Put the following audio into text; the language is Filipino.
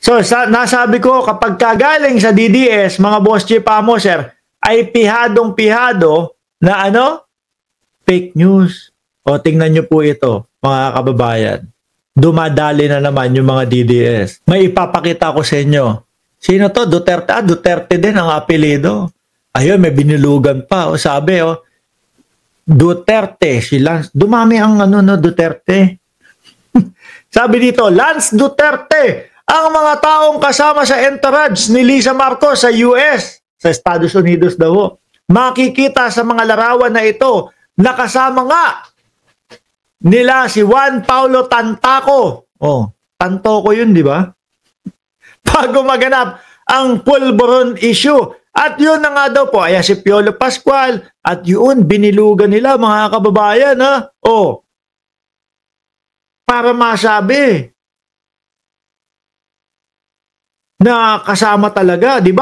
So, nasabi ko, kapag kagaling sa DDS, mga boss chief amo, sir, ay pihadong-pihado na ano? Fake news. O, tingnan nyo po ito, mga kababayan. Dumadali na naman yung mga DDS. May ipapakita ko sa inyo. Sino to? Duterte. Duterte din ang apelido. Ayun, may binulugan pa. O, sabi, Duterte. Si Lance. Dumami ang Duterte. Sabi dito, Lance Duterte, ang mga taong kasama sa entourage ni Lisa Marcos sa US, sa Estados Unidos daw, makikita sa mga larawan na ito, nakasama nga nila si Juan Paulo Tantaco. Tantoco yun, di ba? Bago maganap ang pulburon issue. At yun na nga daw po, ayan si Piolo Pascual, at yun, binilugan nila mga kababayan, para masabi na kasama talaga, di ba?